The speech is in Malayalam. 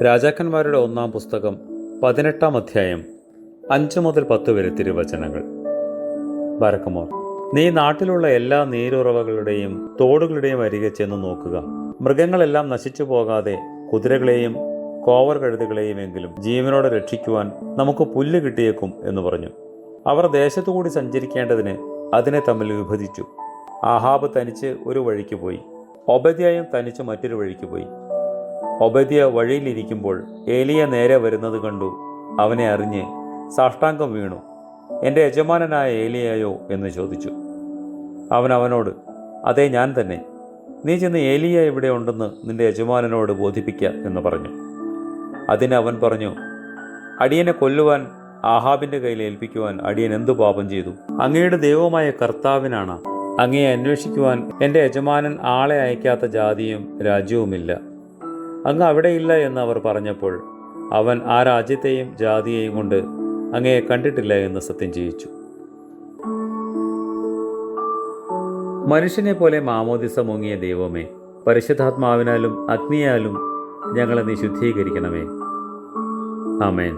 രാജാക്കന്മാരുടെ 1-ാം പുസ്തകം 18-ാം അധ്യായം 5 മുതൽ 10 വരെ തിരുവചനങ്ങൾ. ബാരക്കുമോർ, നീ നാട്ടിലുള്ള എല്ലാ നീരുറവകളുടെയും തോടുകളുടെയും അരികെ ചെന്ന് നോക്കുക. മൃഗങ്ങളെല്ലാം നശിച്ചു പോകാതെ കുതിരകളെയും കോവർ കഴുതുകളെയും എങ്കിലും ജീവനോടെ രക്ഷിക്കുവാൻ നമുക്ക് പുല്ല് കിട്ടിയേക്കും എന്ന് പറഞ്ഞു. അവർ ദേശത്തുകൂടി സഞ്ചരിക്കേണ്ടതിന് അതിനെ തമ്മിൽ വിഭജിച്ചു. ആഹാബ് തനിച്ച് ഒരു വഴിക്ക് പോയി, ഒബദ്യായും തനിച്ച് മറ്റൊരു വഴിക്ക് പോയി. ഒബദ്യ വഴിയിലിരിക്കുമ്പോൾ ഏലിയ നേരെ വരുന്നത് കണ്ടു. അവനെ അറിഞ്ഞ് സാഷ്ടാംഗം വീണു. എൻ്റെ യജമാനനായ ഏലിയായോ എന്ന് ചോദിച്ചു. അവൻ അവനോട്, അതെ, ഞാൻ തന്നെ. നീ ചെന്ന് ഏലിയ ഇവിടെ ഉണ്ടെന്ന് നിന്റെ യജമാനനോട് ബോധിപ്പിക്ക എന്ന് പറഞ്ഞു. അതിന് അവൻ പറഞ്ഞു, അടിയനെ കൊല്ലുവാൻ ആഹാബിന്റെ കയ്യിൽ ഏൽപ്പിക്കുവാൻ അടിയൻ എന്തു പാപം ചെയ്തു? അങ്ങയുടെ ദൈവമായ കർത്താവിനാണ് അങ്ങയെ അന്വേഷിക്കുവാൻ എൻ്റെ യജമാനൻ ആളെ അയക്കാത്ത ജാതിയും രാജ്യവുമില്ല. അങ്ങ് അവിടെയില്ല എന്ന് അവർ പറഞ്ഞപ്പോൾ അവൻ ആ രാജ്യത്തെയും ജാതിയെയും കൊണ്ട് അങ്ങയെ കണ്ടിട്ടില്ല എന്ന് സത്യം ചെയ്യിച്ചു. മനുഷ്യനെ പോലെ മാമോദിസ മുങ്ങിയ ദൈവമേ, പരിശുദ്ധാത്മാവിനാലും അഗ്നിയാലും ഞങ്ങളെ നീ ശുദ്ധീകരിക്കണമേ. ആമേൻ.